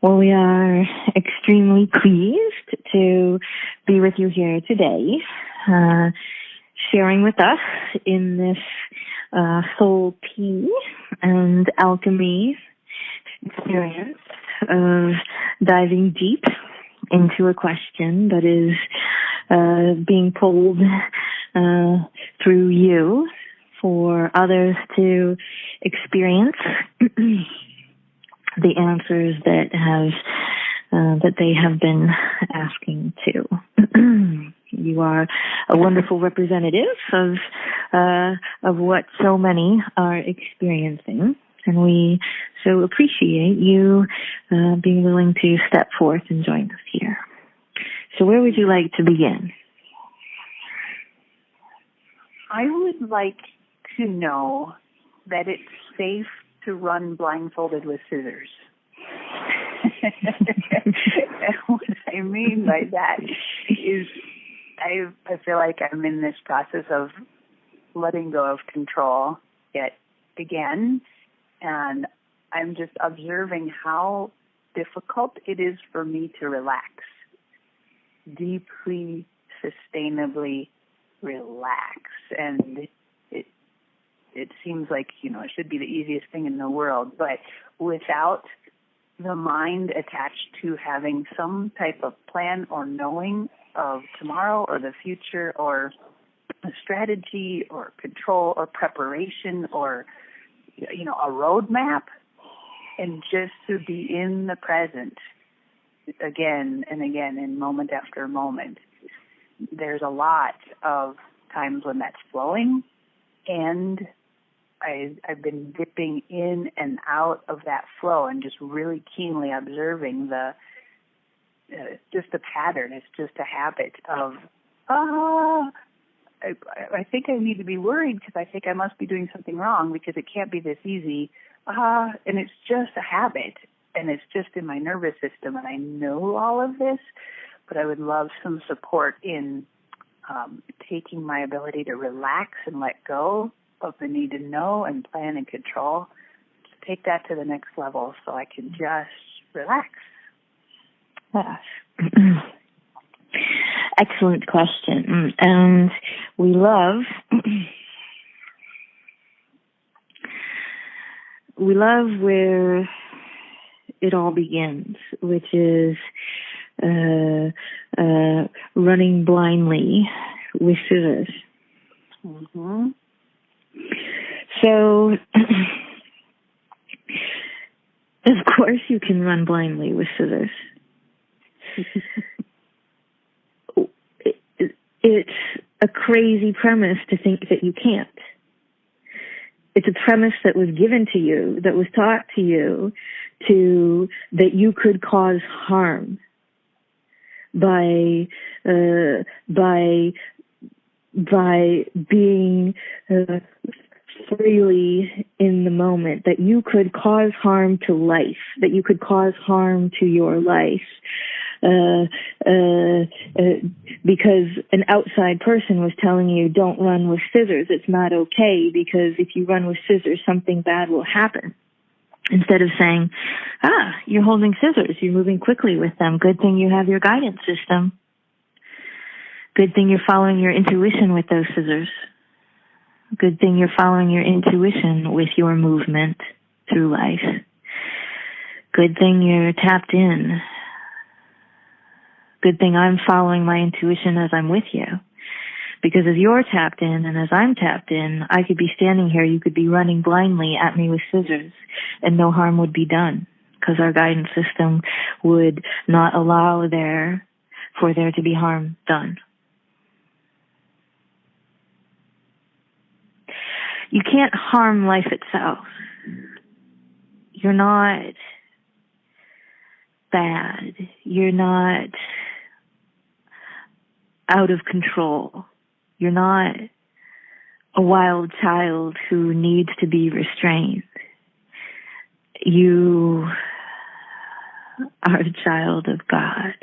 Well, we are extremely pleased to be with you here today, sharing with us in this Soul Tea and Alchemy experience of diving deep into a question that is being pulled through you for others to experience the answers that they have been asking to. You are a wonderful representative of what so many are experiencing, and we so appreciate you being willing to step forth and join us here. So where would you like to begin? I would like to know that it's safe to run blindfolded with scissors. And what I mean by that is I feel like I'm in this process of letting go of control yet again, and I'm just observing how difficult it is for me to relax, deeply, sustainably relax. And it seems like, it should be the easiest thing in the world, but without the mind attached to having some type of plan or knowing of tomorrow or the future or a strategy or control or preparation or, a roadmap, and just to be in the present again and again in moment after moment. There's a lot of times when that's flowing, and I've been dipping in and out of that flow and just really keenly observing just the pattern. It's just a habit of, I think I need to be worried because I think I must be doing something wrong because it can't be this easy. And it's just a habit, and it's just in my nervous system, and I know all of this, but I would love some support in taking my ability to relax and let go of the need to know and plan and control, to take that to the next level so I can just relax. Yes. Excellent question. And we love where it all begins, which is running blindly with scissors. Mm-hmm. So, of course you can run blindly with scissors. It's a crazy premise to think that you can't. It's a premise that was given to you, that was taught to you, that you could cause harm by being freely in the moment, that you could cause harm to life, that you could cause harm to your life, because an outside person was telling you, don't run with scissors. It's not okay because if you run with scissors, something bad will happen. Instead of saying, you're holding scissors, you're moving quickly with them. Good thing you have your guidance system. Good thing you're following your intuition with those scissors. Good thing you're following your intuition with your movement through life. Good thing you're tapped in. Good thing I'm following my intuition as I'm with you. Because as you're tapped in and as I'm tapped in, I could be standing here, you could be running blindly at me with scissors, and no harm would be done, because our guidance system would not allow for there to be harm done. You can't harm life itself. You're not bad. You're not out of control. You're not a wild child who needs to be restrained. You are a child of God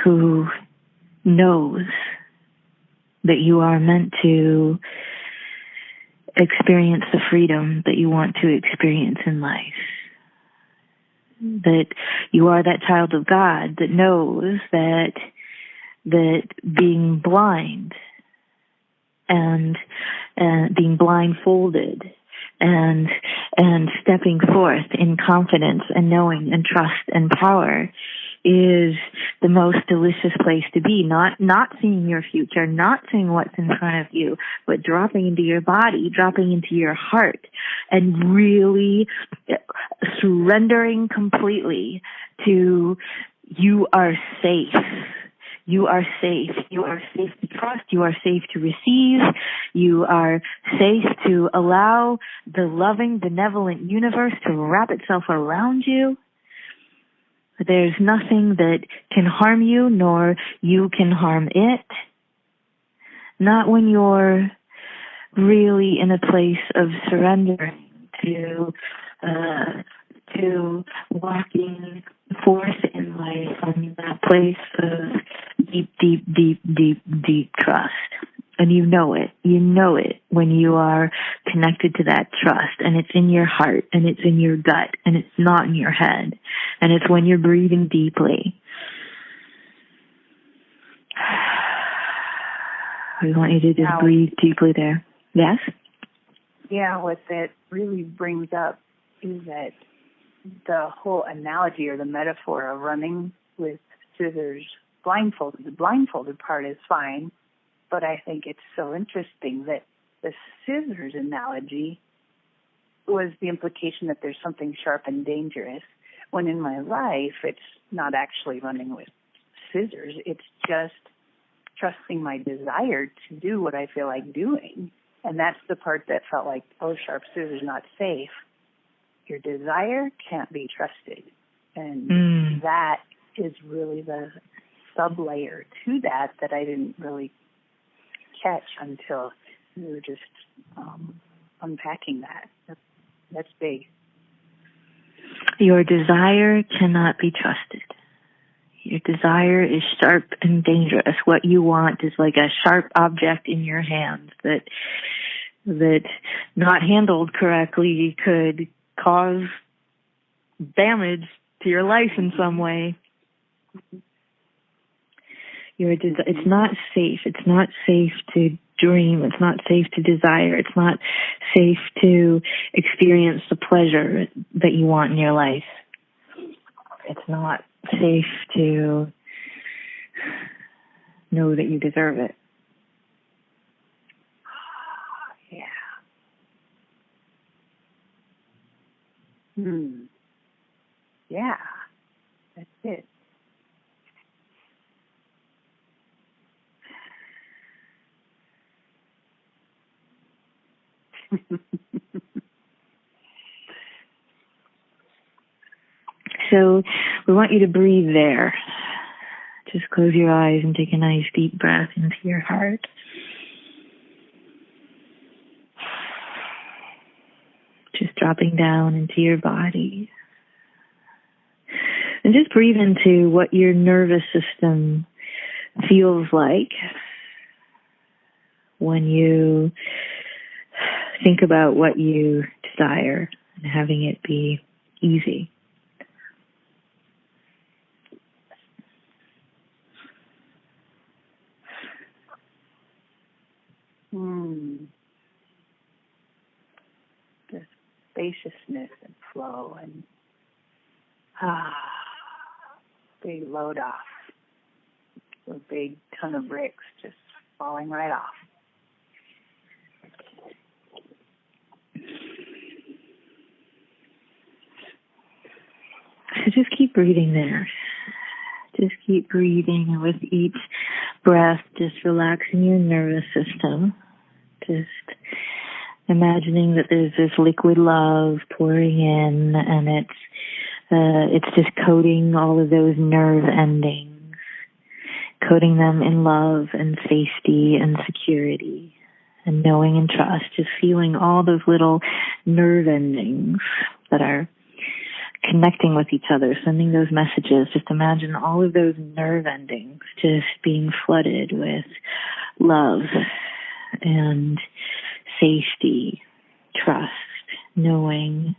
who knows that you are meant to experience the freedom that you want to experience in life. that you are that child of God that knows that being blind and being blindfolded and stepping forth in confidence and knowing and trust and power is the most delicious place to be. Not seeing your future, not seeing what's in front of you, but dropping into your body, dropping into your heart, and really surrendering completely to you are safe. You are safe. You are safe to trust. You are safe to receive. You are safe to allow the loving, benevolent universe to wrap itself around you. There's nothing that can harm you, nor you can harm it. Not when you're really in a place of surrendering to walking forth in life from that place of deep trust. And you know it when you are connected to that trust, and it's in your heart, and it's in your gut, and it's not in your head, and it's when you're breathing deeply. We want you to just breathe deeply there. Yes? Yeah, what that really brings up is that the whole analogy or the metaphor of running with scissors blindfolded, the blindfolded part is fine, but I think it's so interesting that the scissors analogy was the implication that there's something sharp and dangerous, when in my life it's not actually running with scissors, it's just trusting my desire to do what I feel like doing. And that's the part that felt like, oh, sharp scissors, not safe. Your desire can't be trusted. And that is really the sub-layer to that I didn't really catch until we were just unpacking that. That's big. Your desire cannot be trusted. Your desire is sharp and dangerous. What you want is like a sharp object in your hand that not handled correctly could cause damage to your life in some way. It's not safe. It's not safe to dream. It's not safe to desire. It's not safe to experience the pleasure that you want in your life. It's not safe to know that you deserve it. Yeah, that's it. So we want you to breathe there. Just close your eyes and take a nice deep breath into your heart. Just dropping down into your body. And just breathe into what your nervous system feels like when you think about what you desire and having it be easy. The spaciousness and flow and big load off. A big ton of bricks just falling right off. So just keep breathing there. Just keep breathing, and with each breath, just relaxing your nervous system. Just imagining that there's this liquid love pouring in, and it's just coating all of those nerve endings, coating them in love and safety and security and knowing and trust, just feeling all those little nerve endings that are connecting with each other, sending those messages. Just imagine all of those nerve endings just being flooded with love and safety, trust, knowing,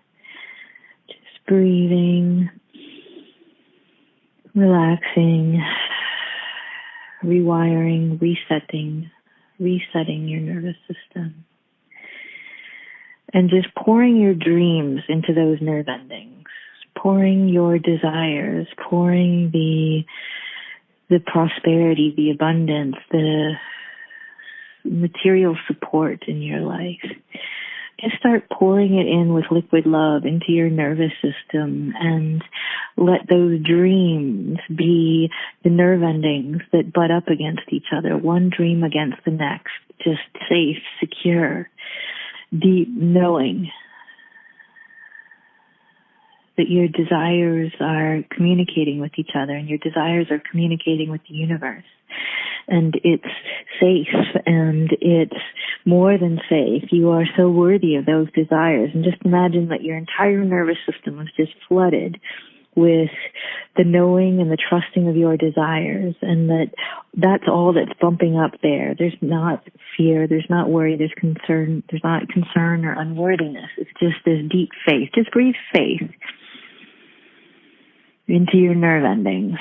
just breathing, Relaxing, rewiring, resetting your nervous system. And just pouring your dreams into those nerve endings. Pouring your desires, pouring the prosperity, the abundance, the material support in your life. Just start pouring it in with liquid love into your nervous system and let those dreams be the nerve endings that butt up against each other, one dream against the next, just safe, secure, deep knowing that your desires are communicating with each other and your desires are communicating with the universe. And it's safe and it's more than safe. You are so worthy of those desires. And just imagine that your entire nervous system was just flooded with the knowing and the trusting of your desires, and that's all that's bumping up there. There's not fear, there's not worry, there's not concern or unworthiness. It's just this deep faith. Just breathe faith into your nerve endings.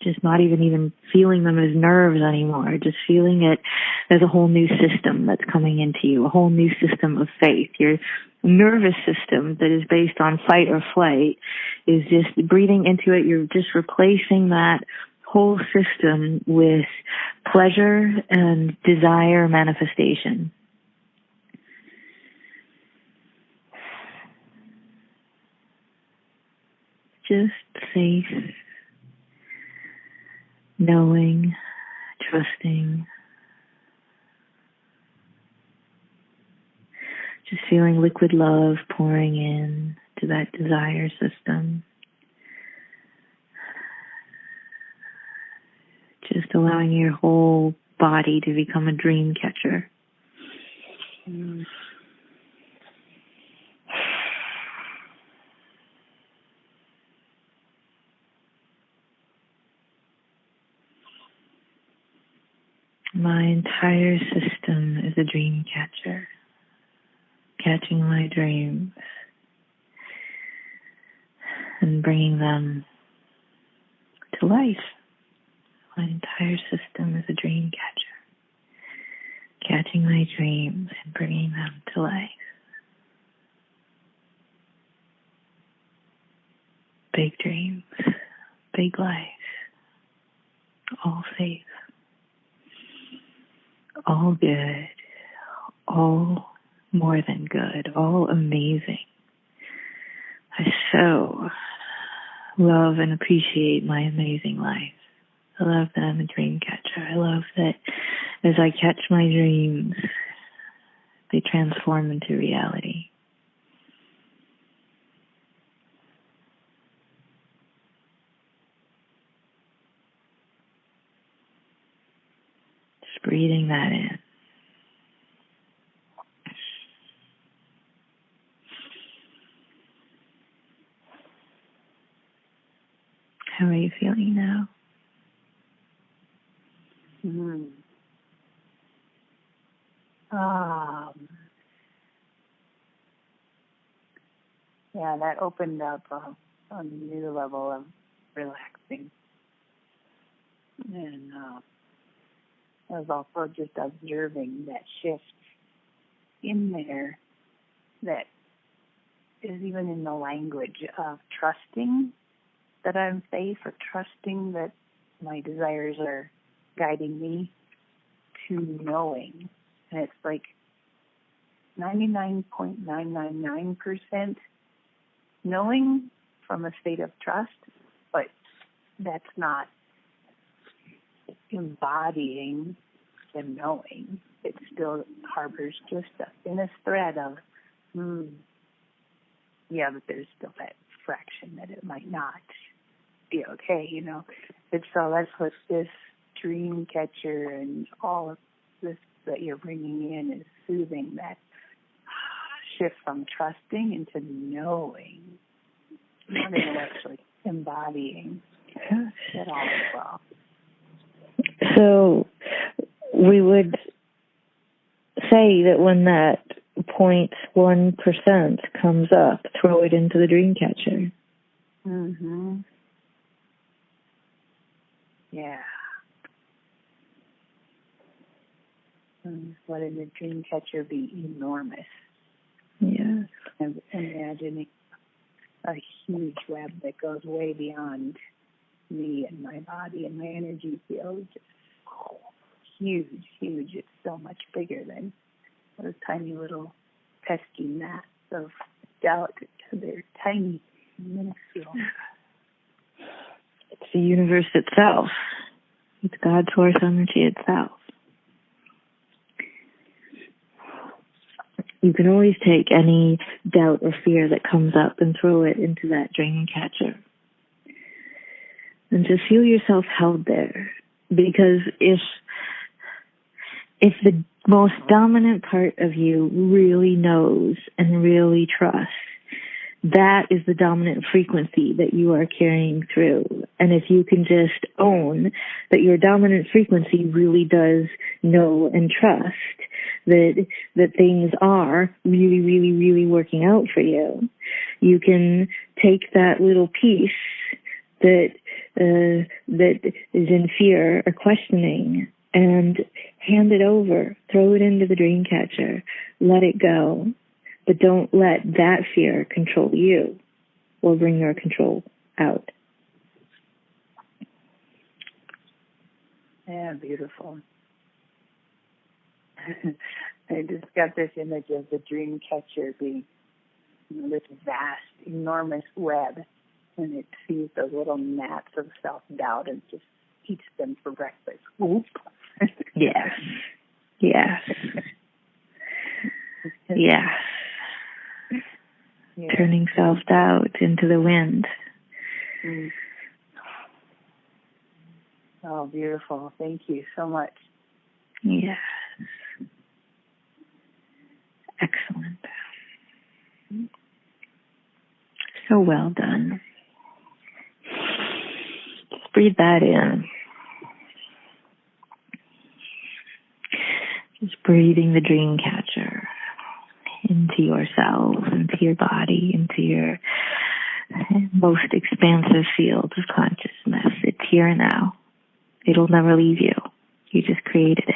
Just not even feeling them as nerves anymore, just feeling it as a whole new system that's coming into you, a whole new system of faith. Your nervous system that is based on fight or flight is just breathing into it. You're just replacing that whole system with pleasure and desire manifestation. Just safe, knowing, trusting, just feeling liquid love pouring in to that desire system. Just allowing your whole body to become a dream catcher. My entire system is a dream catcher, catching my dreams and bringing them to life. My entire system is a dream catcher, catching my dreams and bringing them to life. Big dreams, big life, all safe. All good, all more than good, all amazing. I so love and appreciate my amazing life. I love that I'm a dream catcher. I love that as I catch my dreams, they transform into reality. Just breathing that in. How are you feeling now? Yeah, that opened up a new level of relaxing. And I was also just observing that shift in there that is even in the language of trusting that I'm safe, or trusting that my desires are guiding me, to knowing. And it's like 99.999% knowing from a state of trust, but that's not embodying the knowing. It still harbors just a thinnest thread of, yeah, but there's still that fraction that it might not be okay, you know. And so that's what this dream catcher and all of this that you're bringing in is soothing that shift from trusting into knowing, not even actually embodying it all as well. So we would say that when that 0.1% comes up, throw it into the dream catcher. Mhm. Yeah. Letting the dream catcher be enormous. Yes. And imagining a huge web that goes way beyond me and my body and my energy field. Just huge, huge. It's so much bigger than those tiny little pesky gnats of doubt. They're tiny, minuscule. It's the universe itself. It's God's source energy itself. You can always take any doubt or fear that comes up and throw it into that dream catcher. And just feel yourself held there. Because if the most dominant part of you really knows and really trusts, that is the dominant frequency that you are carrying through. And if you can just own that your dominant frequency really does know and trust that things are really, really, really working out for you, you can take that little piece that is in fear or questioning and hand it over, throw it into the dream catcher, let it go. But don't let that fear control you or bring your control out. Yeah, beautiful. I just got this image of the dream catcher being this vast, enormous web, and it sees those little gnats of self-doubt and just eats them for breakfast. Whoop. Yes. Yes. Yes. Yeah. Turning self-doubt into the wind. Mm. Oh, beautiful. Thank you so much. Yes. Excellent. So well done. Just breathe that in. Just breathing the dream catcher into yourself, into your body, into your most expansive field of consciousness. It's here now. It'll never leave you. You just created it.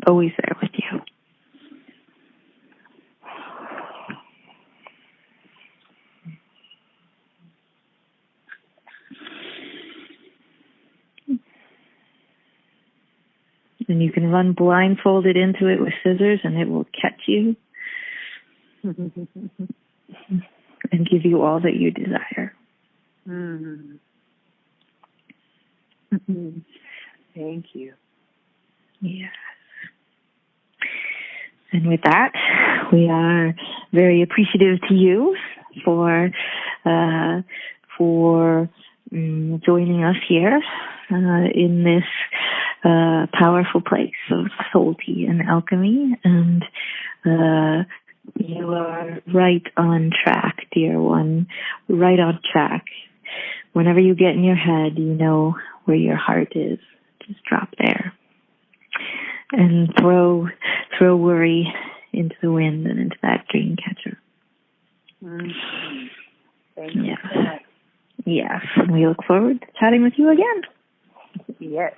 Always there with you. And you can run blindfolded into it with scissors and it will catch you and give you all that you desire. Mm. Thank you. Yes. And with that, we are very appreciative to you for joining us here in this powerful place of Soul Tea and Alchemy. And you are right on track, dear one, right on track. Whenever you get in your head, you know where your heart is. Just drop there and throw worry into the wind and into that dream catcher. Mm-hmm. Thank you so much. Yes, and we look forward to chatting with you again. Yes.